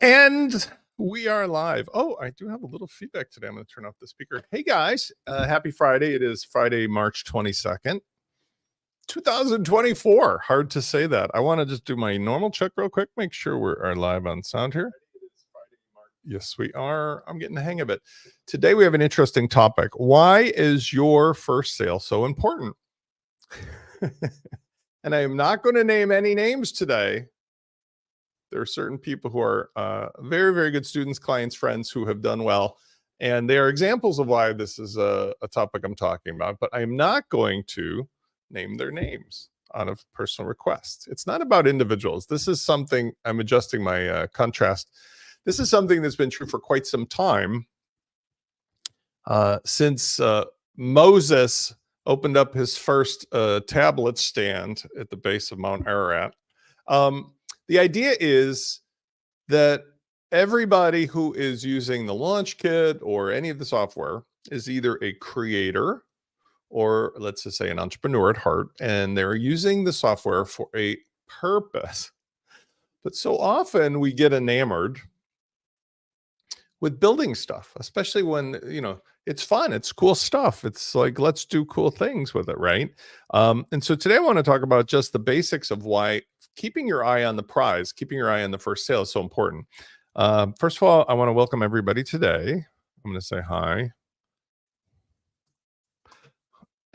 And we are live. Oh, I do have a little feedback today. I'm going to turn off the speaker. Hey guys, happy Friday. It is Friday, March 22nd, 2024. Hard to say that. I want to just do my normal check real quick, make sure we are live on sound here. Yes, we are. I'm getting the hang of it. Today we have an interesting topic. Why is your first sale so important? And I am not going to name any names today. There are certain people who are very, very good students, clients, friends who have done well. And they are examples of why this is a topic I'm talking about. But I am not going to name their names out of personal request. It's not about individuals. This is something, I'm adjusting my contrast. This is something that's been true for quite some time. Since Moses opened up his first tablet stand at the base of Mount Ararat. The idea is that everybody who is using the launch kit or any of the software is either a creator or, let's just say, an entrepreneur at heart, and they're using the software for a purpose. But so often we get enamored with building stuff, especially when, it's fun, it's cool stuff. It's like, let's do cool things with it, right? And so today I want to talk about just the basics of why keeping your eye on the prize, keeping your eye on the first sale is so important. First of all, I want to welcome everybody today. I'm going to say hi.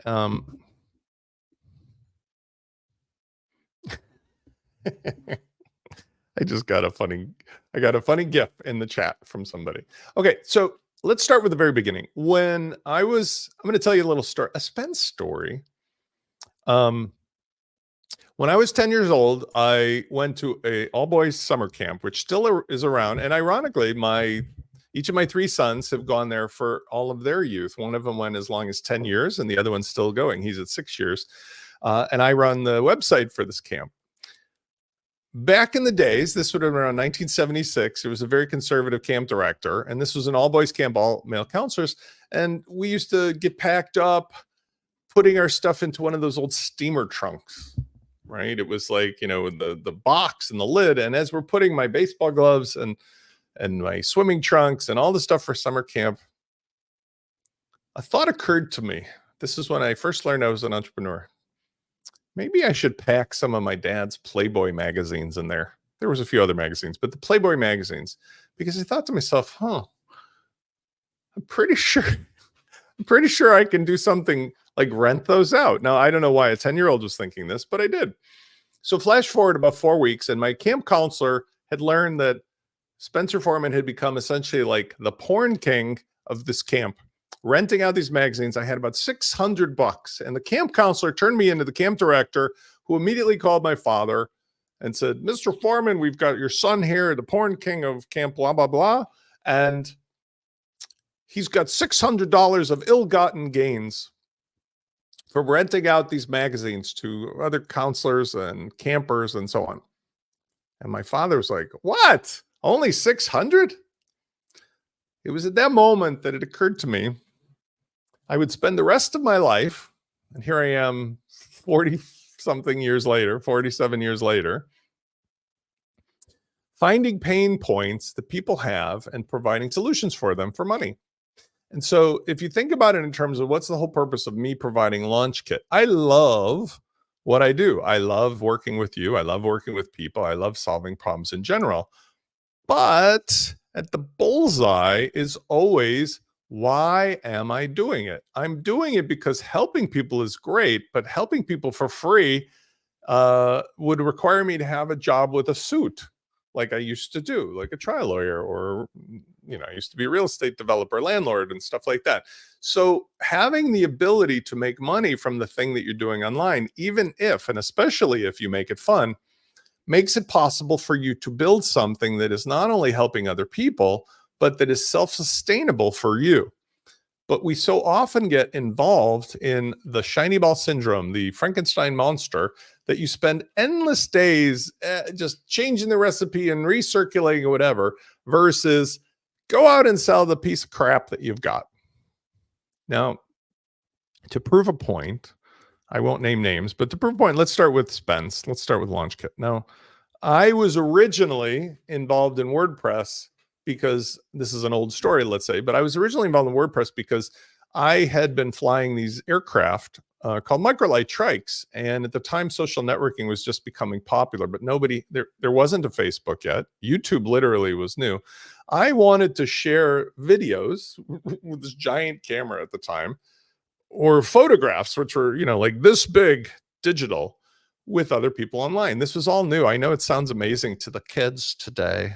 I got a funny GIF in the chat from somebody. Okay, so let's start with the very beginning. I'm going to tell you a little story, a Spence story. When I was 10 years old, I went to a all-boys summer camp, which still is around. And ironically, each of my three sons have gone there for all of their youth. One of them went as long as 10 years, and the other one's still going. He's at 6 years. And I run the website for this camp. Back in the days, this would have been around 1976. It was a very conservative camp director, and this was an all-boys camp, all male counselors. And we used to get packed up, putting our stuff into one of those old steamer trunks, right? It was like, the box and the lid. And as we're putting my baseball gloves and my swimming trunks and all the stuff for summer camp, a thought occurred to me. This is when I first learned I was an entrepreneur. Maybe I should pack some of my dad's Playboy magazines in there. There was a few other magazines, but the Playboy magazines, because I thought to myself, I'm pretty sure I can do something like rent those out. Now, I don't know why a 10-year-old was thinking this, but I did. So flash forward about 4 weeks, and my camp counselor had learned that Spencer Foreman had become essentially like the porn king of this camp, renting out these magazines. I had about $600, and the camp counselor turned me into the camp director, who immediately called my father and said, "Mr. Foreman, we've got your son here, the porn king of camp, blah, blah, blah. And he's got $600 of ill-gotten gains for renting out these magazines to other counselors and campers and so on." And my father was like, "What? Only 600?" It was at that moment that it occurred to me I would spend the rest of my life, and here I am 47 years later, finding pain points that people have and providing solutions for them for money. And so if you think about it in terms of what's the whole purpose of me providing Launch Kit, I love what I do. I love working with you. I love working with people. I love solving problems in general. But at the bullseye is always, why am I doing it? I'm doing it because helping people is great, but helping people for free would require me to have a job with a suit, like I used to do, like a trial lawyer, or, I used to be a real estate developer, landlord, and stuff like that. So having the ability to make money from the thing that you're doing online, even if, and especially if you make it fun, makes it possible for you to build something that is not only helping other people, but that is self-sustainable for you. But we so often get involved in the shiny ball syndrome, the Frankenstein monster, that you spend endless days just changing the recipe and recirculating or whatever, versus go out and sell the piece of crap that you've got. Now, to prove a point, I won't name names, but to prove a point, let's start with Spence. Let's start with Launch Kit. Now, I was originally involved in WordPress because this is an old story, let's say, but I was originally involved in WordPress because I had been flying these aircraft called microlight trikes. And at the time, social networking was just becoming popular, but there wasn't a Facebook yet. YouTube literally was new. I wanted to share videos with this giant camera at the time, or photographs, which were, like this big, digital, with other people online. This was all new. I know it sounds amazing to the kids today,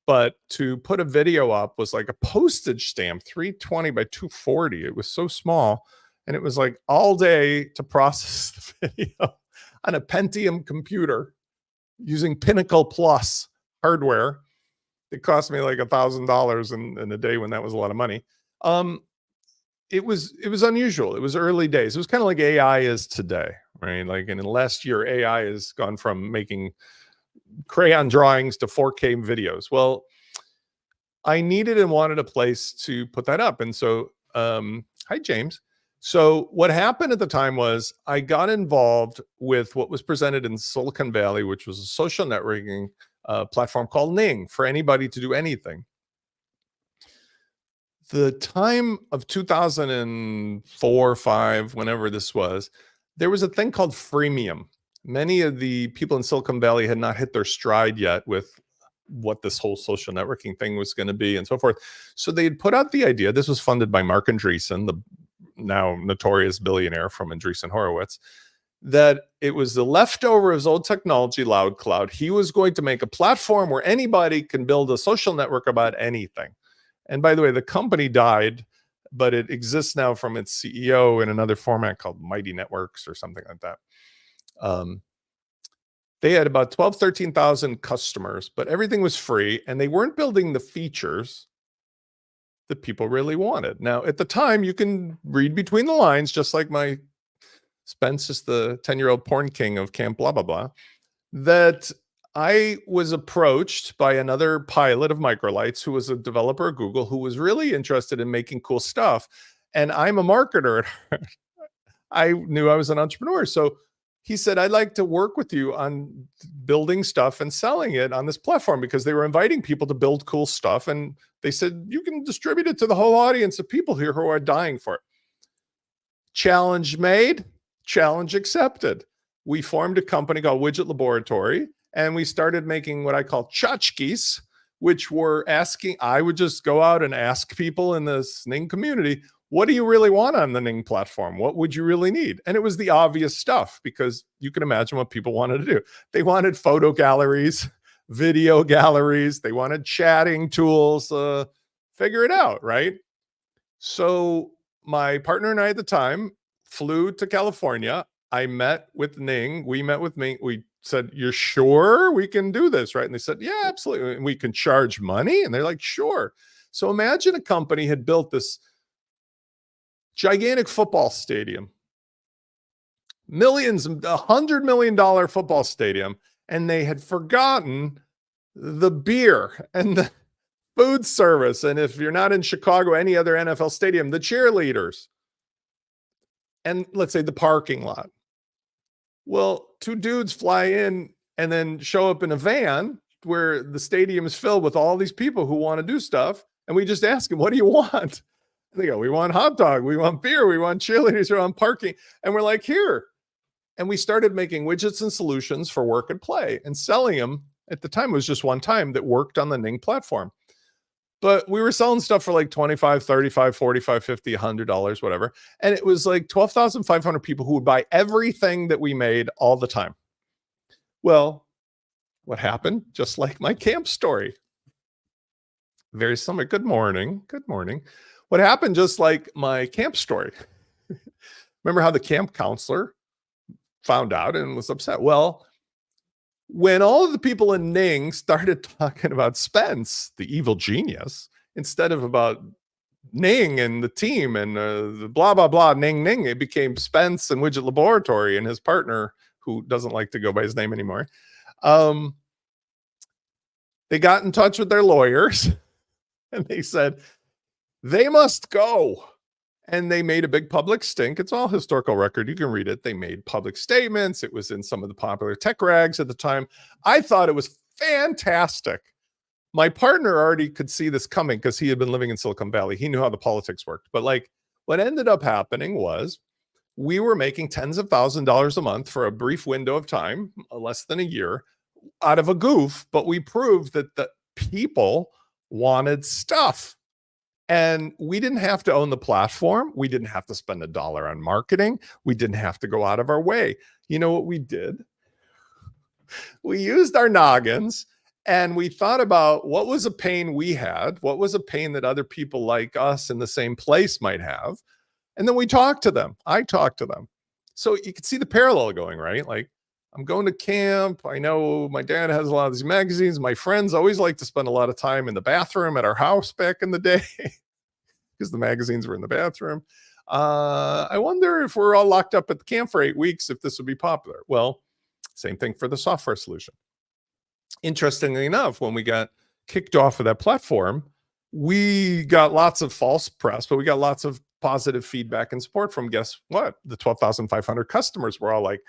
but to put a video up was like a postage stamp, 320 by 240. It was so small. And it was like all day to process the video on a Pentium computer using Pinnacle Plus hardware. It cost me like $1,000 in a day, when that was a lot of money. It was unusual. It was early days. It was kind of like AI is today, right? Like in the last year, AI has gone from making crayon drawings to 4K videos. Well, I needed and wanted a place to put that up. And so, hi, James. So what happened at the time was I got involved with what was presented in Silicon Valley, which was a social networking platform called Ning, for anybody to do anything. The time of 2004, 5, whenever this was, there was a thing called freemium. Many of the people in Silicon Valley had not hit their stride yet with what this whole social networking thing was going to be and so forth. So they had put out the idea. This was funded by Mark Andreessen, the now notorious billionaire from Andreessen Horowitz, that it was the leftover of his old technology, Loud Cloud. He was going to make a platform where anybody can build a social network about anything. And by the way, the company died, but it exists now from its CEO in another format called Mighty Networks or something like that. They had about 12, 13,000 customers, but everything was free, and they weren't building the features that people really wanted. Now, at the time, you can read between the lines, just like my Spence is the 10-year-old porn king of camp, blah, blah, blah, that I was approached by another pilot of Microlights who was a developer at Google, who was really interested in making cool stuff. And I'm a marketer. I knew I was an entrepreneur. So he said, I'd like to work with you on building stuff and selling it on this platform, because they were inviting people to build cool stuff. And they said, you can distribute it to the whole audience of people here who are dying for it. Challenge made, challenge accepted. We formed a company called Widget Laboratory, and we started making what I call tchotchkes, which were asking, I would just go out and ask people in this Ning community, what do you really want on the Ning platform? What would you really need? And it was the obvious stuff, because you can imagine what people wanted to do. They wanted photo galleries, video galleries. They wanted chatting tools. Figure it out, right? So my partner and I at the time flew to California. I met with Ning. We met with Ning. We said, you're sure we can do this, right? And they said, yeah, absolutely. And we can charge money. And they're like, sure. So imagine a company had built this gigantic football stadium, millions, $100 million football stadium, and they had forgotten the beer and the food service. And if you're not in Chicago, any other NFL stadium, the cheerleaders, and let's say the parking lot. Well, two dudes fly in and then show up in a van where the stadium is filled with all these people who want to do stuff. And we just ask them, what do you want? And they go, we want hot dog, we want beer, we want cheerleaders, we want parking. And we're like, here. And we started making widgets and solutions for work and play and selling them. At the time, it was just one time that worked on the Ning platform. But we were selling stuff for like $25, $35, $45, $50, $100, whatever. And it was like 12,500 people who would buy everything that we made all the time. Well, what happened? Just like my camp story. Very similar. Good morning. Good morning. What happened? Just like my camp story. Remember how the camp counselor found out and was upset? Well, when all of the people in Ning started talking about Spence, the evil genius, instead of about Ning and the team and the blah, blah, blah, Ning, it became Spence and Widget Laboratory and his partner, who doesn't like to go by his name anymore. They got in touch with their lawyers and they said, they must go. And they made a big public stink. It's all historical record. You can read it. They made public statements. It was in some of the popular tech rags at the time. I thought it was fantastic. My partner already could see this coming because he had been living in Silicon Valley. He knew how the politics worked. But like what ended up happening was we were making tens of $1,000s a month for a brief window of time, less than a year, out of a goof. But we proved that the people wanted stuff. And we didn't have to own the platform. We didn't have to spend $1 on marketing. We didn't have to go out of our way. You know what we did? We used our noggins and we thought about what was a pain we had, what was a pain that other people like us in the same place might have. And then we talked to them. I talked to them. So you can see the parallel going, right? Like I'm going to camp. I know my dad has a lot of these magazines. My friends always like to spend a lot of time in the bathroom at our house back in the day because the magazines were in the bathroom. I wonder if we're all locked up at the camp for 8 weeks, if this would be popular. Well, same thing for the software solution. Interestingly enough, when we got kicked off of that platform, we got lots of false press, but we got lots of positive feedback and support from, guess what? The 12,500 customers were all like,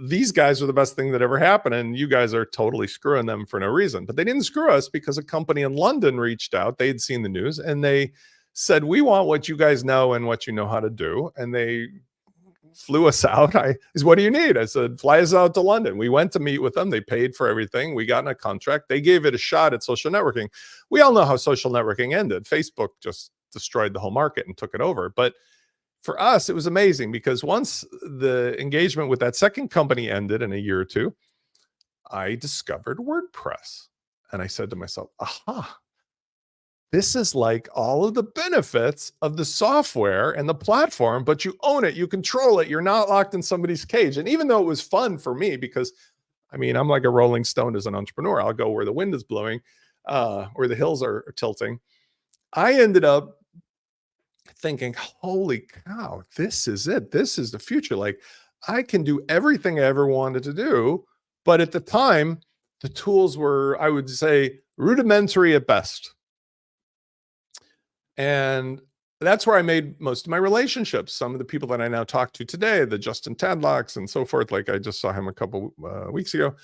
these guys are the best thing that ever happened, and you guys are totally screwing them for no reason. But they didn't screw us because a company in London reached out. They'd seen the news and they said, we want what you guys know and what you know how to do. And they flew us out. What do you need? I said, fly us out to London. We went to meet with them. They paid for everything. We got in a contract. They gave it a shot at social networking. We all know how social networking ended. Facebook just destroyed the whole market and took it over. But for us, it was amazing because once the engagement with that second company ended in a year or two, I discovered WordPress. And I said to myself, aha, this is like all of the benefits of the software and the platform, but you own it, you control it, you're not locked in somebody's cage. And even though it was fun for me, because I mean, I'm like a rolling stone as an entrepreneur, I'll go where the wind is blowing, where the hills are tilting. I ended up thinking, holy cow, this is it. This is the future. Like I can do everything I ever wanted to do. But at the time, the tools were, I would say, rudimentary at best. And that's where I made most of my relationships. Some of the people that I now talk to today, the Justin Tadlocks and so forth, like I just saw him a couple weeks ago.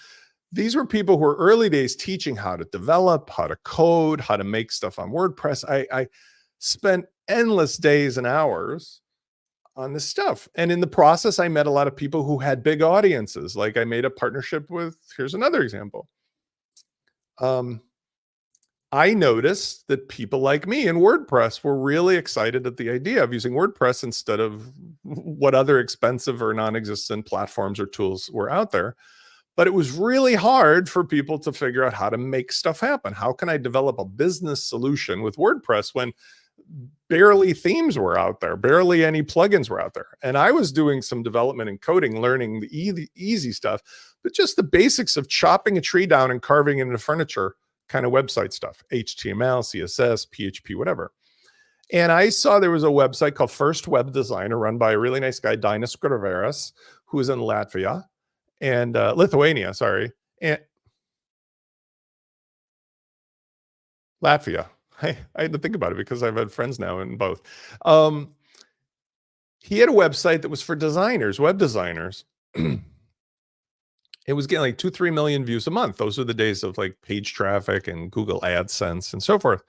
These were people who were early days teaching how to develop, how to code, how to make stuff on WordPress. I spent endless days and hours on this stuff. And in the process, I met a lot of people who had big audiences. Like I made a partnership with, here's another example. I noticed that people like me in WordPress were really excited at the idea of using WordPress instead of what other expensive or non-existent platforms or tools were out there. But it was really hard for people to figure out how to make stuff happen. How can I develop a business solution with WordPress when barely themes were out there, barely any plugins were out there? And I was doing some development and coding, learning the easy stuff, but just the basics of chopping a tree down and carving it into furniture kind of website stuff, HTML, CSS, PHP, whatever. And I saw there was a website called First Web Designer run by a really nice guy, Dinas Skriveras, who is in Latvia and Lithuania, sorry. And Latvia. I had to think about it because I've had friends now in both. He had a website that was for designers, web designers. It was getting like 2-3 million views a month. Those are the days of like page traffic and Google AdSense and so forth.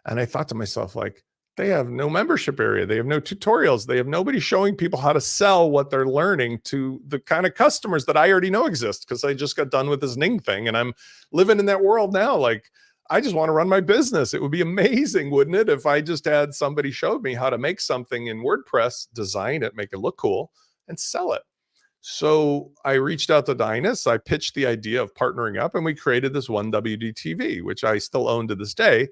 And I thought to myself, like, they have no membership area. They have no tutorials. They have nobody showing people how to sell what they're learning to the kind of customers that I already know exist because I just got done with this Ning thing and I'm living in that world now. Like, I just want to run my business. It would be amazing, wouldn't it, if I just had somebody showed me how to make something in WordPress, design it, make it look cool, and sell it. So I reached out to Dinas. I pitched the idea of partnering up and we created this 1WDTV, which I still own to this day.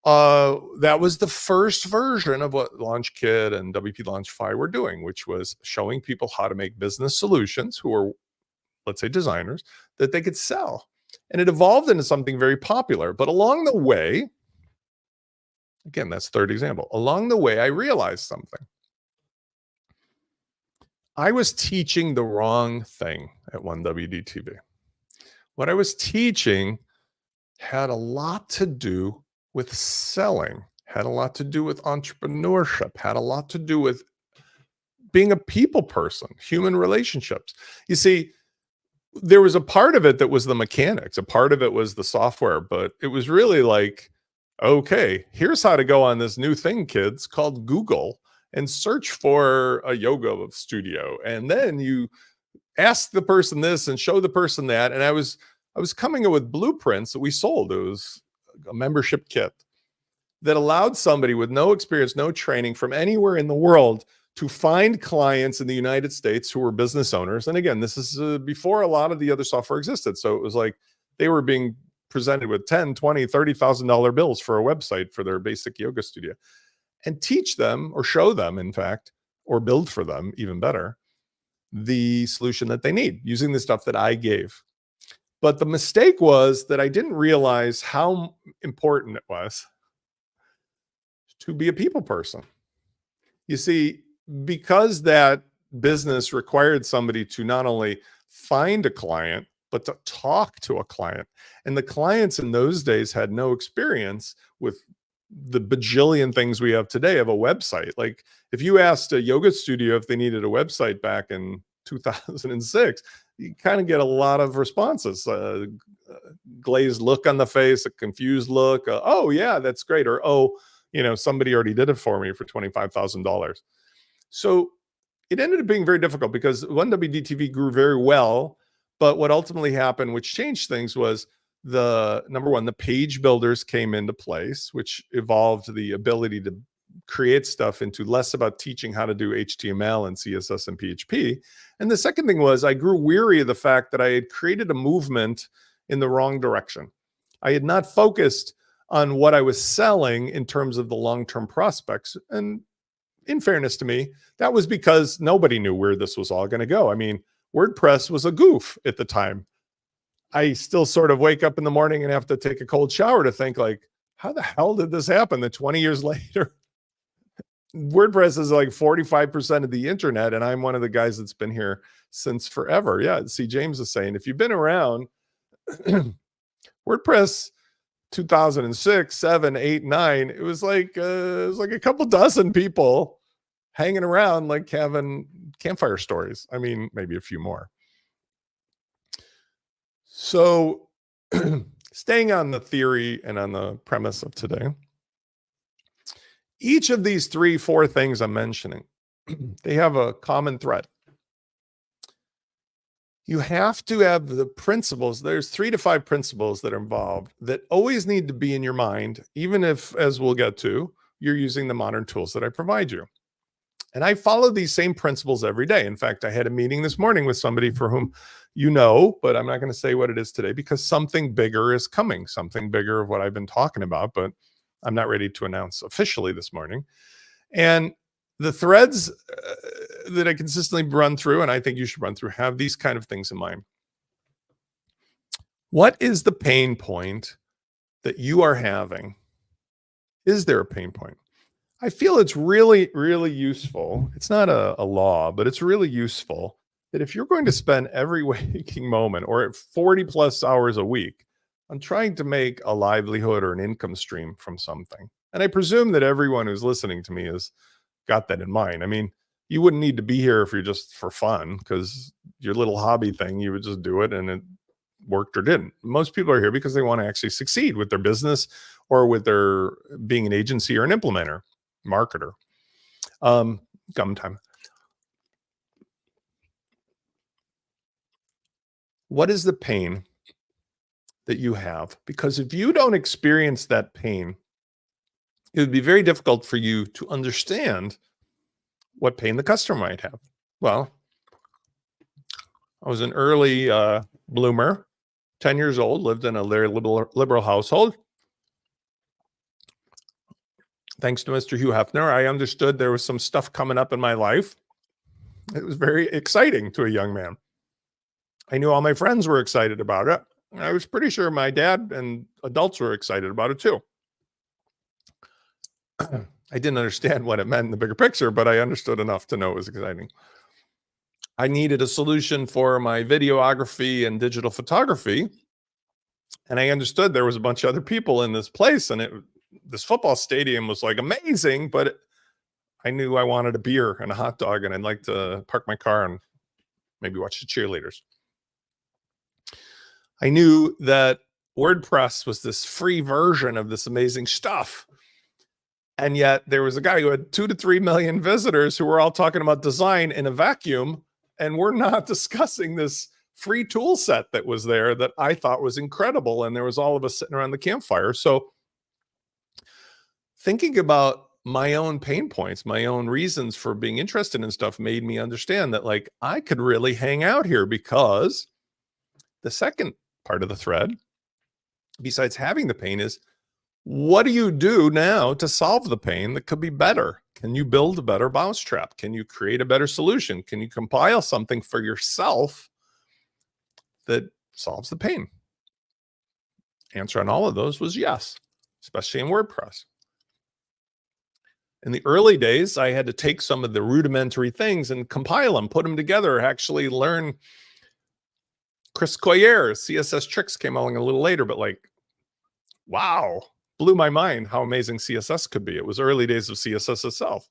That was the first version of what LaunchKit and WPLaunchify were doing, which was showing people how to make business solutions who are, let's say, designers that they could sell. And it evolved into something very popular. But along the way, again, that's third example. Along the way, I realized something. I was teaching the wrong thing at 1WDTV. What I was teaching had a lot to do with selling, had a lot to do with entrepreneurship, had a lot to do with being a people person, human relationships. You see, there was a part of it that was the mechanics, a part of it was the software, but it was really like, okay, here's how to go on this new thing, kids, called Google and search for a yoga studio. And then you ask the person this and show the person that. And I was coming up with blueprints that we sold. It was a membership kit that allowed somebody with no experience, no training from anywhere in the world to find clients in the United States who were business owners. And again, this is before a lot of the other software existed. So it was like they were being presented with 10, 20, $30,000 bills for a website for their basic yoga studio, and teach them, or show them, in fact, or build for them, even better, the solution that they need using the stuff that I gave. But the mistake was that I didn't realize how important it was to be a people person. You see, because that business required somebody to not only find a client, but to talk to a client. And the clients in those days had no experience with the bajillion things we have today of a website. Like if you asked a yoga studio if they needed a website back in 2006, you kind of get a lot of responses. Glazed look on the face, a confused look. Oh yeah, that's great. Or, oh, somebody already did it for me for $25,000. So it ended up being very difficult because 1WDTV grew very well. But what ultimately happened, which changed things, was the number one, the page builders came into place, which evolved the ability to create stuff into less about teaching how to do HTML and CSS and PHP. And the second thing was I grew weary of the fact that I had created a movement in the wrong direction. I had not focused on what I was selling in terms of the long-term prospects. And in fairness to me, that was because nobody knew where this was all going to go. I mean, WordPress was a goof at the time. I still sort of wake up in the morning and have to take a cold shower to think, like, how the hell did this happen that 20 years later, WordPress is like 45% of the internet, and I'm one of the guys that's been here since forever. Yeah, see, James is saying, if you've been around, WordPress 2006, 7, 8, 9, it was like a couple dozen people hanging around, like having campfire stories. I mean, maybe a few more. So staying on the theory and on the premise of today, each of these 3, 4 things I'm mentioning, they have a common thread. You have to have the principles. There's 3 to 5 principles that are involved that always need to be in your mind, even if, as we'll get to, you're using the modern tools that I provide you. And I follow these same principles every day. In fact, I had a meeting this morning with somebody for whom but I'm not going to say what it is today because something bigger is coming, something bigger of what I've been talking about, but I'm not ready to announce officially this morning. And the threads that I consistently run through, and I think you should run through, have these kind of things in mind. What is the pain point that you are having? Is there a pain point? I feel it's really, really useful. It's not a law, but it's really useful that if you're going to spend every waking moment or 40 plus hours a week on trying to make a livelihood or an income stream from something, and I presume that everyone who's listening to me has got that in mind. I mean, you wouldn't need to be here if you're just for fun, because your little hobby thing, you would just do it and it worked or didn't. Most people are here because they want to actually succeed with their business or with their being an agency or an implementer, marketer. Gum time. What is the pain that you have? Because if you don't experience that pain, it would be very difficult for you to understand what pain the customer might have. Well, I was an early bloomer, 10 years old, lived in a very liberal household. Thanks to Mr. Hugh Hefner, I understood there was some stuff coming up in my life. It was very exciting to a young man. I knew all my friends were excited about it. I was pretty sure my dad and adults were excited about it too. I didn't understand what it meant in the bigger picture, but I understood enough to know it was exciting. I needed a solution for my videography and digital photography. And I understood there was a bunch of other people in this place, and this football stadium was like amazing, but I knew I wanted a beer and a hot dog, and I'd like to park my car and maybe watch the cheerleaders. I knew that WordPress was this free version of this amazing stuff. And yet there was a guy who had 2 to 3 million visitors who were all talking about design in a vacuum. And we're not discussing this free tool set that was there that I thought was incredible. And there was all of us sitting around the campfire. So thinking about my own pain points, my own reasons for being interested in stuff made me understand that like I could really hang out here, because the second part of the thread, besides having the pain, is what do you do now to solve the pain that could be better? Can you build a better mousetrap? Can you create a better solution? Can you compile something for yourself that solves the pain? Answer on all of those was yes, especially in WordPress. In the early days, I had to take some of the rudimentary things and compile them, put them together, actually learn. Chris Coyer's CSS tricks came along a little later, but like, wow, blew my mind how amazing CSS could be. It was early days of CSS itself.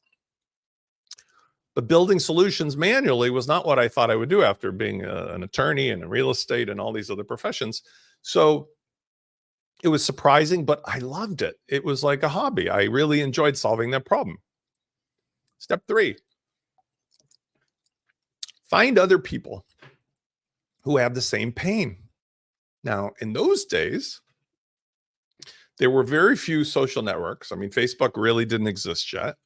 But building solutions manually was not what I thought I would do after being an attorney and in real estate and all these other professions. So it was surprising, but I loved it. It was like a hobby. I really enjoyed solving that problem. Step 3, find other people who have the same pain. Now, in those days, there were very few social networks. I mean, Facebook really didn't exist yet.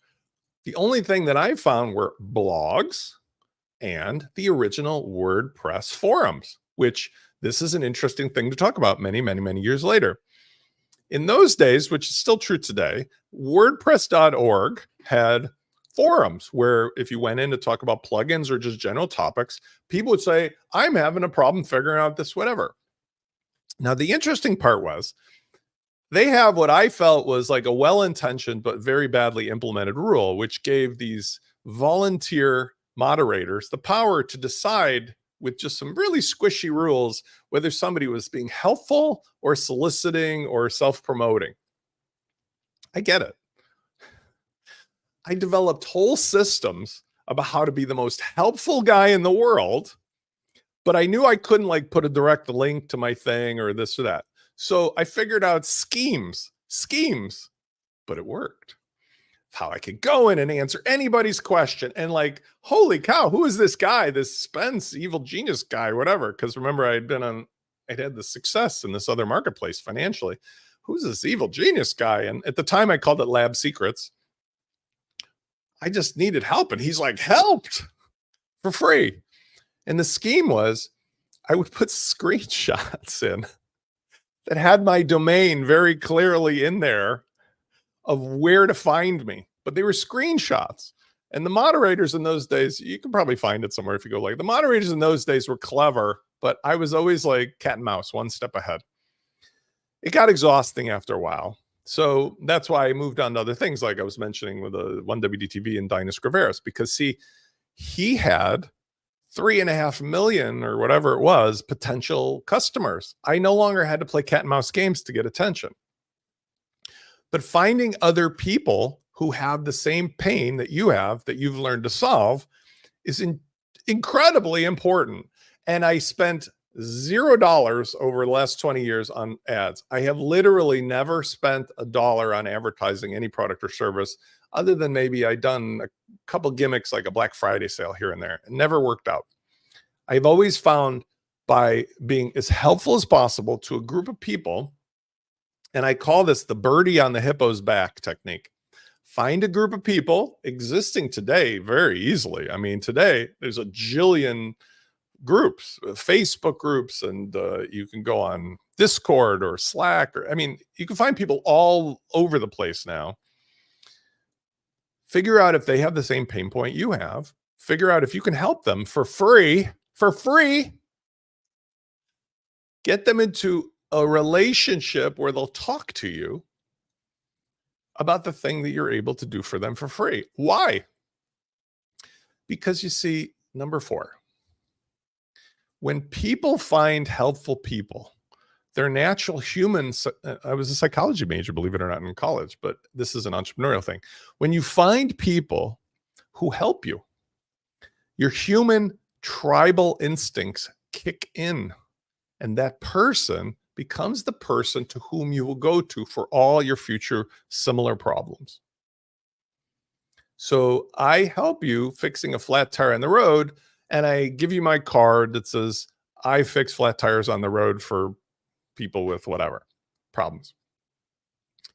The only thing that I found were blogs and the original WordPress forums, which this is an interesting thing to talk about many, many, many years later. In those days, which is still true today, WordPress.org had forums where if you went in to talk about plugins or just general topics, people would say, I'm having a problem figuring out this, whatever. Now, the interesting part was they have what I felt was like a well-intentioned but very badly implemented rule, which gave these volunteer moderators the power to decide with just some really squishy rules whether somebody was being helpful or soliciting or self-promoting. I get it. I developed whole systems about how to be the most helpful guy in the world, but I knew I couldn't like put a direct link to my thing or this or that. So I figured out schemes, but it worked. How I could go in and answer anybody's question. And like, holy cow, who is this guy, this Spence, evil genius guy, whatever. Because remember, I'd had the success in this other marketplace financially. Who's this evil genius guy? And at the time I called it Lab Secrets. I just needed help. And he's like, helped for free. And the scheme was I would put screenshots in that had my domain very clearly in there of where to find me, but they were screenshots. And the moderators in those days, you can probably find it somewhere if you go like, the moderators in those days were clever, but I was always like cat and mouse, one step ahead. It got exhausting after a while. So that's why I moved on to other things, like I was mentioning with the 1WDTV and Dinus Graveris, because see, he had 3.5 million or whatever it was potential customers. I no longer had to play cat and mouse games to get attention. But finding other people who have the same pain that you have, that you've learned to solve, is incredibly important. And I spent $0 over the last 20 years on ads. I have literally never spent $1 on advertising any product or service, other than maybe I'd done a couple gimmicks like a Black Friday sale here and there. It never worked out. I've always found by being as helpful as possible to a group of people, and I call this the birdie on the hippo's back technique. Find a group of people existing today very easily. I mean, today there's a jillion groups, Facebook groups, and you can go on Discord or Slack, or I mean, you can find people all over the place now. Figure out if they have the same pain point you have. Figure out if you can help them for free. Get them into a relationship where they'll talk to you about the thing that you're able to do for them for free. Why? Because you see, number 4, when people find helpful people, Their natural humans. I was a psychology major, believe it or not, in college, but this is an entrepreneurial thing. When you find people who help you, your human tribal instincts kick in, and that person becomes the person to whom you will go to for all your future similar problems. So I help you fixing a flat tire on the road, and I give you my card that says, I fix flat tires on the road for people with whatever problems.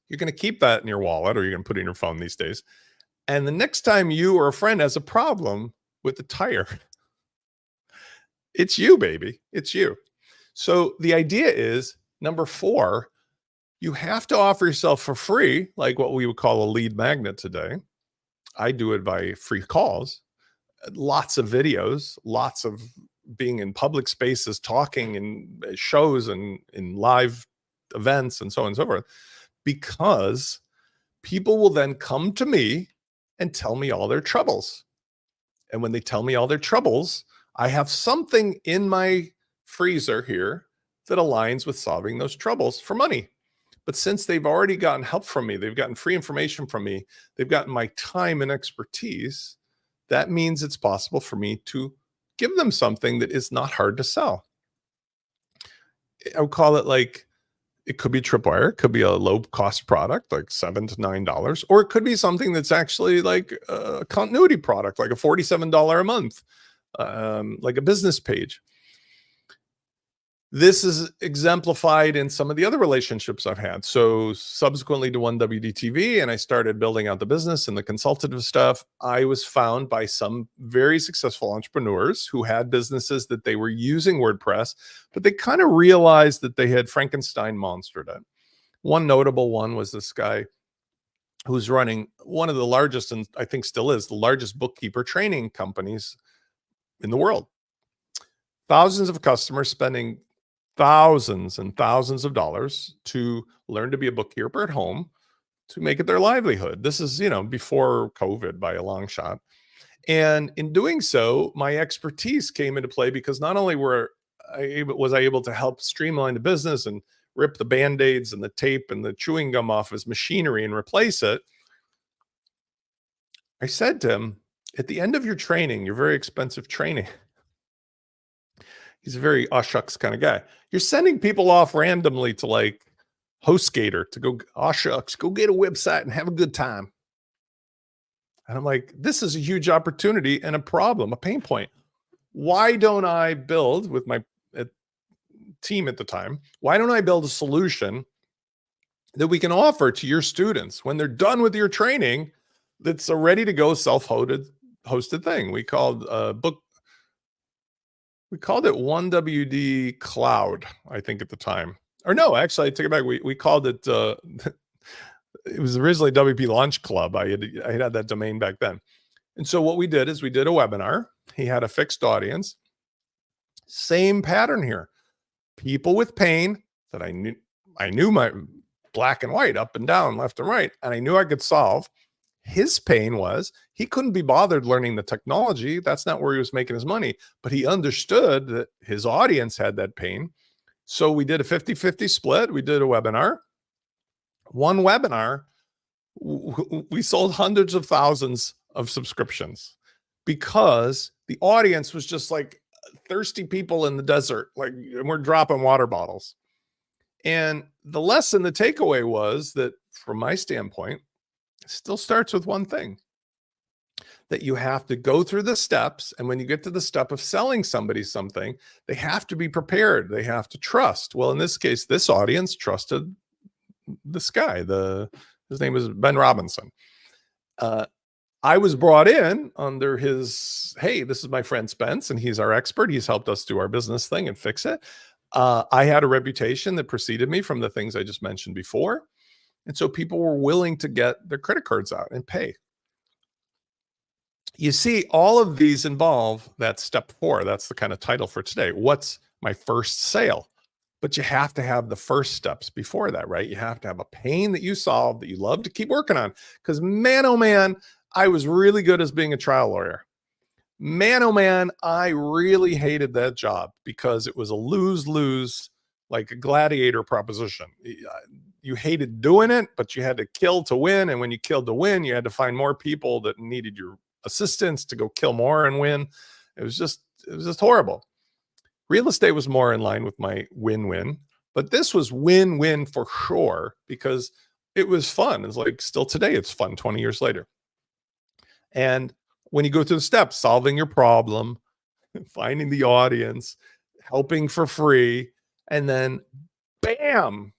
You're going to keep that in your wallet, or you're going to put it in your phone these days. And the next time you or a friend has a problem with the tire, it's you, baby. It's you. So the idea is, number 4, you have to offer yourself for free, like what we would call a lead magnet today. I do it by free calls, lots of videos, lots of being in public spaces, talking in shows and in live events and so on and so forth, because people will then come to me and tell me all their troubles. And when they tell me all their troubles, I have something in my freezer here that aligns with solving those troubles for money. But since they've already gotten help from me, they've gotten free information from me, they've gotten my time and expertise, that means it's possible for me to give them something that is not hard to sell. I would call it like, it could be tripwire, it could be a low cost product like $7 to $9, or it could be something that's actually like a continuity product, like a $47 a month, like a business page. This is exemplified in some of the other relationships I've had. So subsequently to 1WDTV, and I started building out the business and the consultative stuff, I was found by some very successful entrepreneurs who had businesses that they were using WordPress, but they kind of realized that they had Frankenstein monstered it. One notable one was this guy who's running one of the largest, and I think still is, the largest bookkeeper training companies in the world. Thousands of customers spending thousands and thousands of dollars to learn to be a bookkeeper at home to make it their livelihood. This is, before COVID by a long shot. And in doing so, my expertise came into play, because not only was I able to help streamline the business and rip the Band-Aids and the tape and the chewing gum off his machinery and replace it, I said to him, at the end of your training, your very expensive training, he's a very shucks kind of guy, you're sending people off randomly to like HostGator to go, shucks, go get a website and have a good time. And I'm like, this is a huge opportunity and a problem, a pain point. Why don't I build with my team at the time? Why don't I build a solution that we can offer to your students when they're done with your training, that's a ready to go self-hosted thing? We called we called it 1WD Cloud, I think, at the time. Or no, actually, I take it back. We called it, it was originally WP Launch Club. I had that domain back then. And so what we did is we did a webinar. He had a fixed audience. Same pattern here. People with pain that I knew my black and white, up and down, left and right, and I knew I could solve. His pain was he couldn't be bothered learning the technology. That's not where he was making his money, but he understood that his audience had that pain. So we did a 50-50 split. We did a webinar. One webinar, we sold hundreds of thousands of subscriptions, because the audience was just like thirsty people in the desert, like, and we're dropping water bottles. And the lesson, the takeaway was that, from my standpoint, it still starts with one thing, that you have to go through the steps. And when you get to the step of selling somebody something, they have to be prepared. They have to trust. Well, in this case, this audience trusted this guy. His name was Ben Robinson. I was brought in under his, hey, this is my friend Spence, and he's our expert. He's helped us do our business thing and fix it. I had a reputation that preceded me from the things I just mentioned before. And so people were willing to get their credit cards out and pay. You see, all of these involve that step 4. That's the kind of title for today. What's my first sale? But you have to have the first steps before that, right? You have to have a pain that you solve, that you love to keep working on. Because man, oh man, I was really good as being a trial lawyer. Man, oh man, I really hated that job, because it was a lose-lose like a gladiator proposition. You hated doing it, but you had to kill to win. And when you killed to win, you had to find more people that needed your assistance to go kill more and win. It was just horrible. Real estate was more in line with my win-win, but this was win-win for sure because it was fun. It's like still today, it's fun 20 years later. And when you go through the steps, solving your problem, finding the audience, helping for free, and then bam,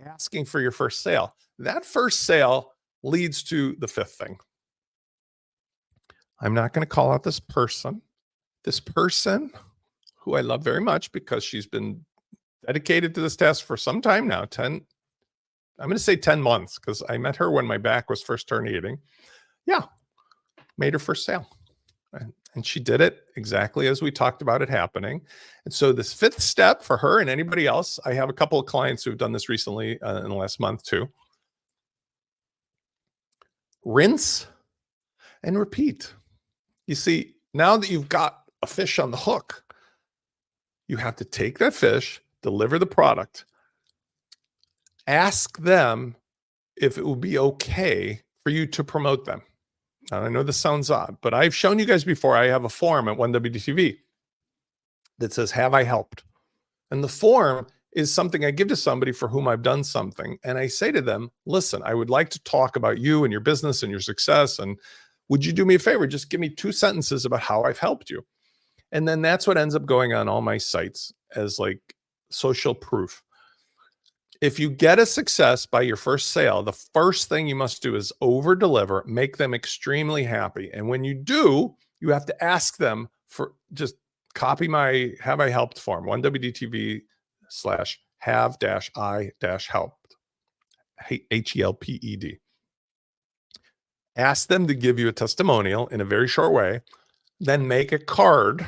asking for your first sale. That first sale leads to the fifth thing. I'm not going to call out this person. This person, who I love very much because she's been dedicated to this task for some time now, I'm going to say 10 months because I met her when my back was first herniating. Yeah, made her first sale. And she did it exactly as we talked about it happening. And so this fifth step for her and anybody else, I have a couple of clients who've done this recently in the last month too. Rinse and repeat. You see, now that you've got a fish on the hook, you have to take that fish, deliver the product, ask them if it will be okay for you to promote them. Now, I know this sounds odd, but I've shown you guys before, I have a form at 1WTV that says, have I helped? And the form is something I give to somebody for whom I've done something. And I say to them, listen, I would like to talk about you and your business and your success. And would you do me a favor? Just give me 2 sentences about how I've helped you. And then that's what ends up going on all my sites as like social proof. If you get a success by your first sale, the first thing you must do is over deliver, make them extremely happy. And when you do, you have to ask them for, just copy my have I helped form, 1WTV/have-I-helped, HELPED. Ask them to give you a testimonial in a very short way, then make a card.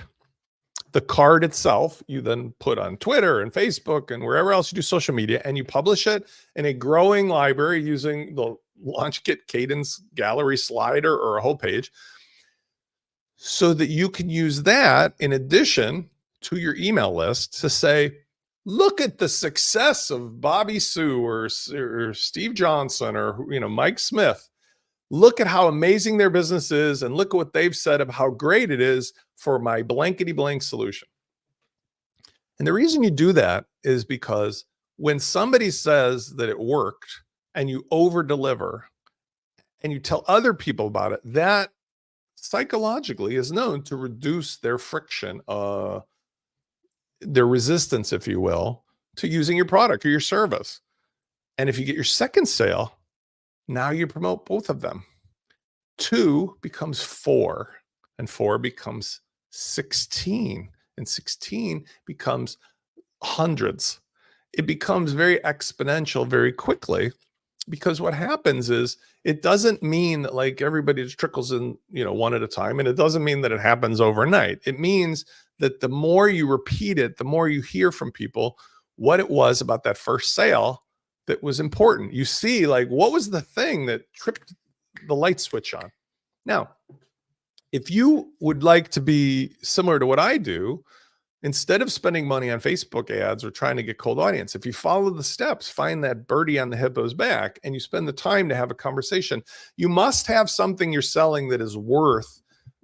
The card itself, you then put on Twitter and Facebook and wherever else you do social media, and you publish it in a growing library using the LaunchKit Cadence gallery slider or a whole page so that you can use that in addition to your email list to say, look at the success of Bobby Sue or Steve Johnson or Mike Smith. Look at how amazing their business is and look at what they've said of how great it is for my blankety blank solution. And the reason you do that is because when somebody says that it worked and you over deliver and you tell other people about it, that psychologically is known to reduce their friction, their resistance, if you will, to using your product or your service. And if you get your second sale, now you promote both of them. 2 becomes 4, and 4 becomes 16, and 16 becomes hundreds. It becomes very exponential very quickly because what happens is it doesn't mean that like everybody just trickles in, one at a time. And it doesn't mean that it happens overnight. It means that the more you repeat it, the more you hear from people what it was about that first sale that was important. You see, like, what was the thing that tripped the light switch on? Now, if you would like to be similar to what I do, instead of spending money on Facebook ads or trying to get cold audience, if you follow the steps, find that birdie on the hippo's back, and you spend the time to have a conversation, you must have something you're selling that is worth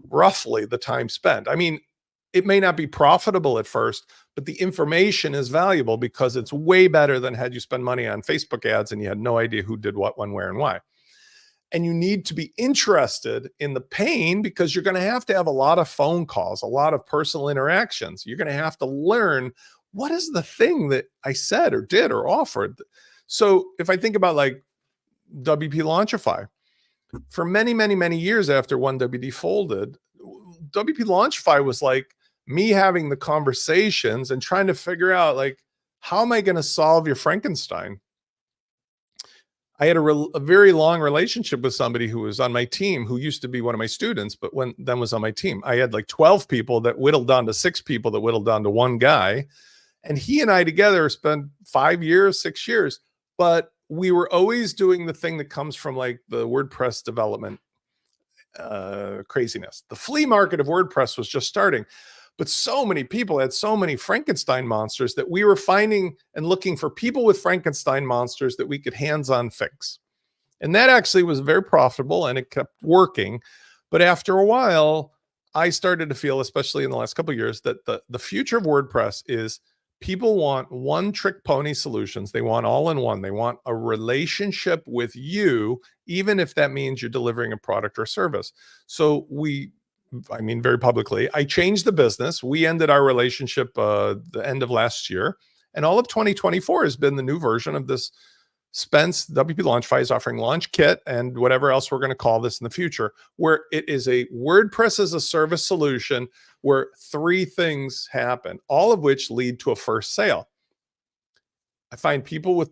roughly the time spent. I mean, it may not be profitable at first, but the information is valuable because it's way better than had you spend money on Facebook ads and you had no idea who did what, when, where, and why. And you need to be interested in the pain because you're going to have a lot of phone calls, a lot of personal interactions. You're going to have to learn what is the thing that I said or did or offered. So if I think about like WPLaunchify, for many, many, many years after 1WD folded, WPLaunchify was like me having the conversations and trying to figure out like, how am I going to solve your Frankenstein? I had a very long relationship with somebody who was on my team, who used to be one of my students, but then was on my team. I had like 12 people that whittled down to 6 people that whittled down to 1 guy. And he and I together spent 5 years, 6 years, but we were always doing the thing that comes from like the WordPress development craziness. The flea market of WordPress was just starting, But so many people had so many Frankenstein monsters that we were finding and looking for people with Frankenstein monsters that we could hands-on fix. And that actually was very profitable and it kept working. But after a while, I started to feel, especially in the last couple of years, that the future of WordPress is people want one trick pony solutions. They want all in one. They want a relationship with you, even if that means you're delivering a product or service. So very publicly, I changed the business. We ended our relationship the end of last year. And all of 2024 has been the new version of this. Spence, WPLaunchify, is offering Launch Kit and whatever else we're going to call this in the future, where it is a WordPress as a service solution where 3 things happen, all of which lead to a first sale. I find people with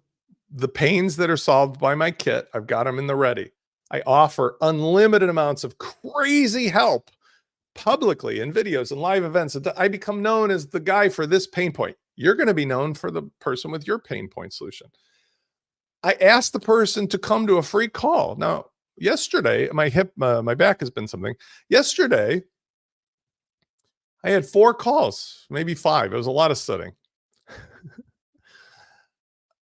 the pains that are solved by my kit. I've got them in the ready. I offer unlimited amounts of crazy help publicly in videos and live events. I become known as the guy for this pain point. You're going to be known for the person with your pain point solution. I asked the person to come to a free call. Now, yesterday, my back has been something. Yesterday, I had 4 calls, maybe 5. It was a lot of sitting.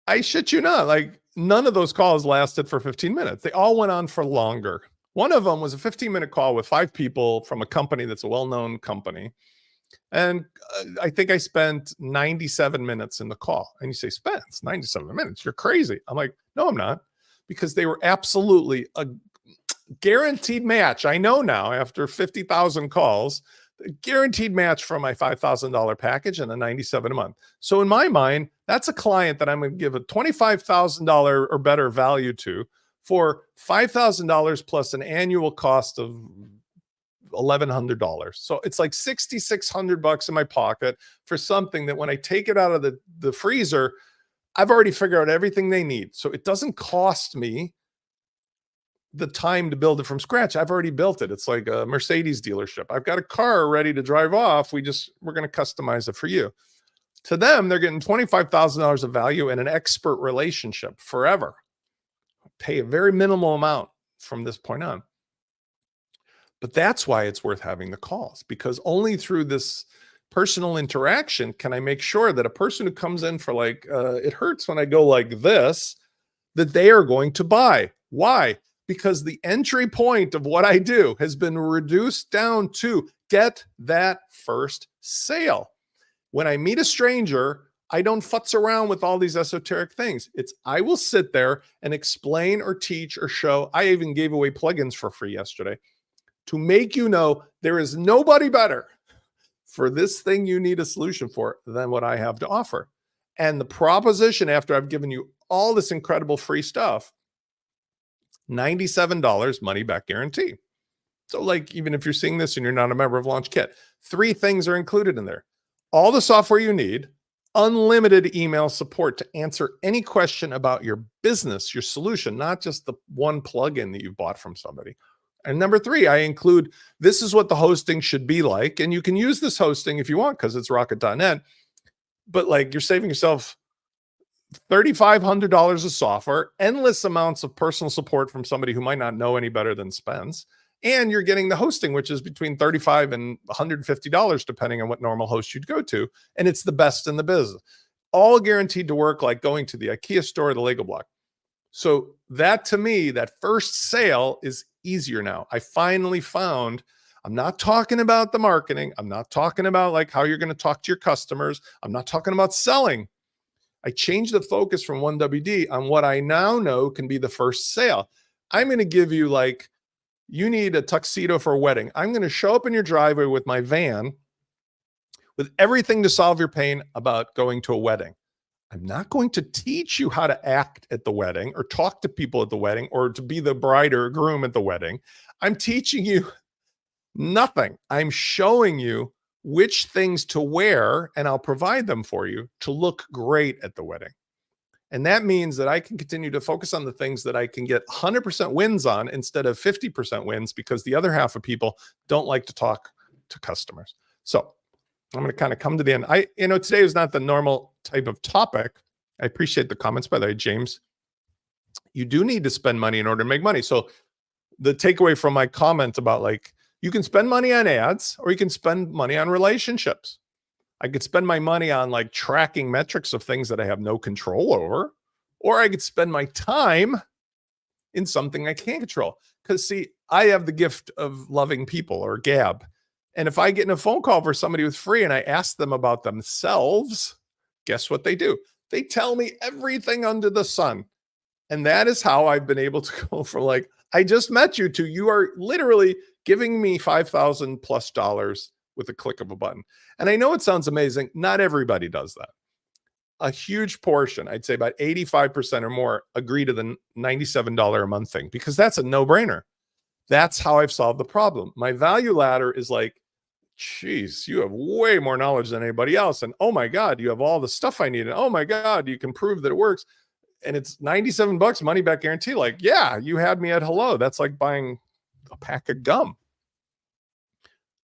I shit you not, like none of those calls lasted for 15 minutes. They all went on for longer. One of them was a 15-minute call with 5 people from a company that's a well-known company. And I think I spent 97 minutes in the call. And you say, Spence, 97 minutes, you're crazy. I'm like, no, I'm not. Because they were absolutely a guaranteed match. I know now after 50,000 calls, a guaranteed match for my $5,000 package and a 97 a month. So in my mind, that's a client that I'm going to give a $25,000 or better value to for $5,000 plus an annual cost of $1,100. So it's like $6,600 in my pocket for something that when I take it out of the freezer, I've already figured out everything they need. So it doesn't cost me the time to build it from scratch. I've already built it. It's like a Mercedes dealership. I've got a car ready to drive off. We're going to customize it for you. To them, they're getting $25,000 of value and an expert relationship forever. Pay a very minimal amount from this point on. But that's why it's worth having the calls, because only through this personal interaction can I make sure that a person who comes in for like, it hurts when I go like this, that they are going to buy. Why? Because the entry point of what I do has been reduced down to get that first sale. When I meet a stranger, I don't futz around with all these esoteric things. I will sit there and explain or teach or show. I even gave away plugins for free yesterday to make you know there is nobody better for this thing you need a solution for than what I have to offer. And the proposition, after I've given you all this incredible free stuff, $97 money back guarantee. So like, even if you're seeing this and you're not a member of Launch Kit, 3 things are included in there. All the software you need, unlimited email support to answer any question about your business, your solution, not just the one plugin that you bought from somebody. And number 3, I include, this is what the hosting should be like. And you can use this hosting if you want, because it's rocket.net. But like, you're saving yourself $3,500 of software, endless amounts of personal support from somebody who might not know any better than Spence. And you're getting the hosting, which is between $35 and $150, depending on what normal host you'd go to. And it's the best in the business. All guaranteed to work like going to the IKEA store or the Lego block. So that, to me, that first sale is easier now. I finally found, I'm not talking about the marketing. I'm not talking about like how you're going to talk to your customers. I'm not talking about selling. I changed the focus from 1WD on what I now know can be the first sale. I'm going to give you like, you need a tuxedo for a wedding. I'm going to show up in your driveway with my van with everything to solve your pain about going to a wedding. I'm not going to teach you how to act at the wedding or talk to people at the wedding or to be the bride or groom at the wedding. I'm teaching you nothing. I'm showing you which things to wear, and I'll provide them for you to look great at the wedding. And that means that I can continue to focus on the things that I can get 100% wins on instead of 50% wins, because the other half of people don't like to talk to customers. So I'm going to kind of come to the end. Today is not the normal type of topic. I appreciate the comments, by the way, James. You do need to spend money in order to make money. So the takeaway from my comment about like You can spend money on ads, or you can spend money on relationships. I could spend my money on like tracking metrics of things that I have no control over, or I could spend my time in something I can't control. Because see, I have the gift of loving people, or Gab. And if I get in a phone call for somebody who's free and I ask them about themselves, guess what they do? They tell me everything under the sun. And that is how I've been able to go from like, I just met you, to you are literally giving me $5,000 plus with a click of a button. And I know it sounds amazing. Not everybody does that. A huge portion, I'd say about 85% or more, agree to the $97 a month thing, because that's a no-brainer. That's how I've solved the problem. My value ladder is like, geez, you have way more knowledge than anybody else. And oh my God, you have all the stuff I need. And oh my God, you can prove that it works. And it's $97 money back guarantee. Like, yeah, you had me at hello. That's like buying a pack of gum.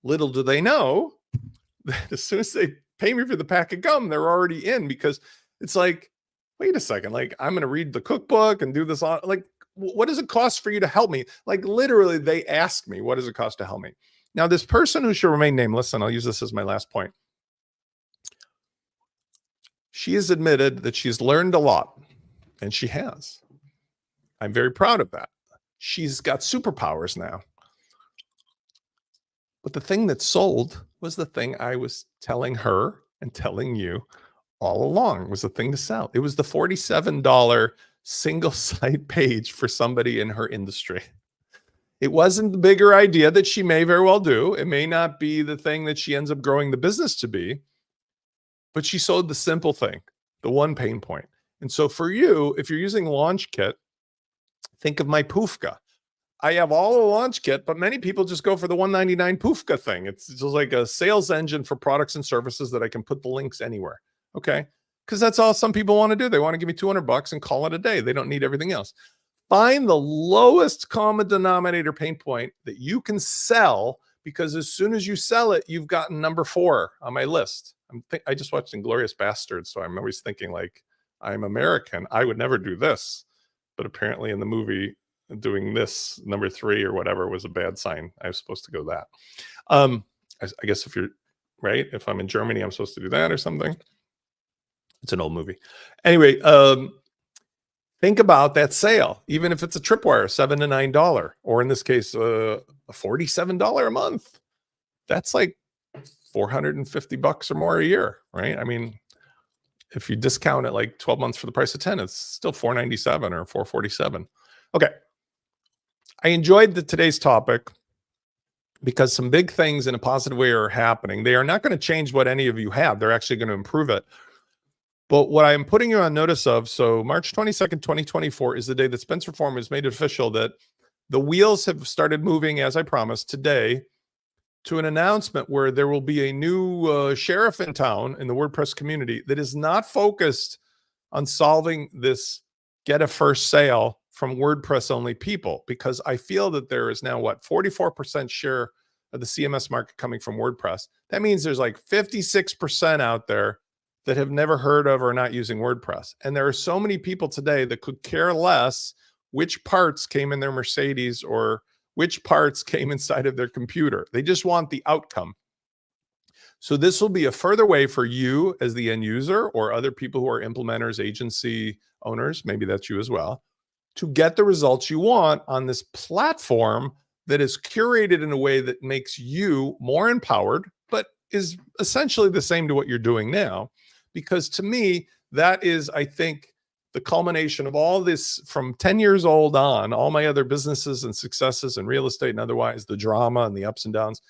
Little do they know that as soon as they pay me for the pack of gum, they're already in, because it's like, wait a second, like I'm going to read the cookbook and do this on, like, what does it cost for you to help me? Like literally they ask me, what does it cost to help me? Now, this person who shall remain nameless, and I'll use this as my last point. She has admitted that she's learned a lot, and she has. I'm very proud of that. She's got superpowers now. But the thing that sold was the thing I was telling her and telling you all along, was the thing to sell. It was the $47 single site page for somebody in her industry. It wasn't the bigger idea that she may very well do. It may not be the thing that she ends up growing the business to be, but she sold the simple thing, the one pain point. And so for you, if you're using Launch Kit, think of my Poofka. I have all the Launch Kit, but many people just go for the $199 Poofka thing. It's just like a sales engine for products and services that I can put the links anywhere. Okay. Because that's all some people want to do. They want to give me $200 and call it a day. They don't need everything else. Find the lowest common denominator pain point that you can sell, because as soon as you sell it, you've gotten number 4 on my list. I just watched Inglourious Bastards, so I'm always thinking like, I'm American. I would never do this. But apparently in the movie, doing this number 3 or whatever was a bad sign. I was supposed to go that. I guess if you're right, if I'm in Germany, I'm supposed to do that or something. It's an old movie. Anyway, think about that sale, even if it's a tripwire, $7 to $9, or in this case, a $47 a month. That's like $450 or more a year, right? I mean, if you discount it like 12 months for the price of 10, it's still $497 or $447. Okay. I enjoyed today's topic because some big things in a positive way are happening. They are not going to change what any of you have. They're actually going to improve it. But what I'm putting you on notice of, so March 22nd, 2024 is the day that Spencer Form has made it official that the wheels have started moving, as I promised today, to an announcement where there will be a new sheriff in town in the WordPress community that is not focused on solving this get a first sale from WordPress only people, because I feel that there is now 44% share of the CMS market coming from WordPress. That means there's like 56% out there that have never heard of or not using WordPress. And there are so many people today that could care less which parts came in their Mercedes or which parts came inside of their computer. They just want the outcome. So this will be a further way for you as the end user, or other people who are implementers, agency owners, maybe that's you as well, to get the results you want on this platform that is curated in a way that makes you more empowered, but is essentially the same to what you're doing now. Because to me, that is, I think, the culmination of all this from 10 years old on, all my other businesses and successes in real estate and otherwise, the drama and the ups and downs.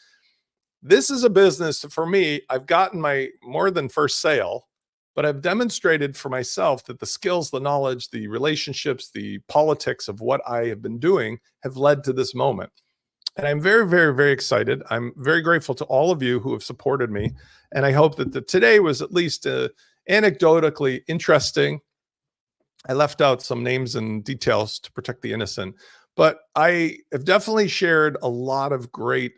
This is a business for me. I've gotten my more than first sale, but I've demonstrated for myself that the skills, the knowledge, the relationships, the politics of what I have been doing have led to this moment. And I'm very, very, very excited. I'm very grateful to all of you who have supported me. And I hope that today was at least anecdotally interesting. I left out some names and details to protect the innocent, but I have definitely shared a lot of great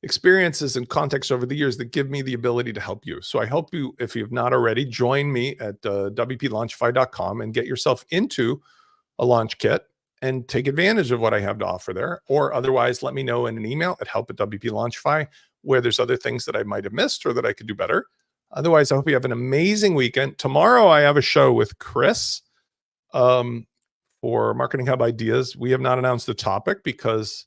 experiences and context over the years that give me the ability to help you. So I hope you, if you have not already, join me at WPLaunchify.com and get yourself into a launch kit. and take advantage of what I have to offer there. Or otherwise, let me know in an email at help@WPLaunchify, where there's other things that I might have missed or that I could do better. Otherwise, I hope you have an amazing weekend. Tomorrow, I have a show with Chris for Marketing Hub Ideas. We have not announced the topic because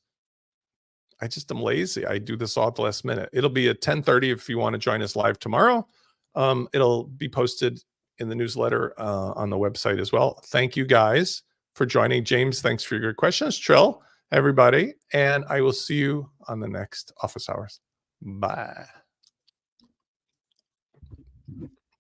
I just am lazy. I do this all at the last minute. It'll be at 10:30 if you want to join us live tomorrow. It'll be posted in the newsletter on the website as well. Thank you guys for joining. James, thanks for your questions. Trill, everybody. And I will see you on the next office hours. Bye.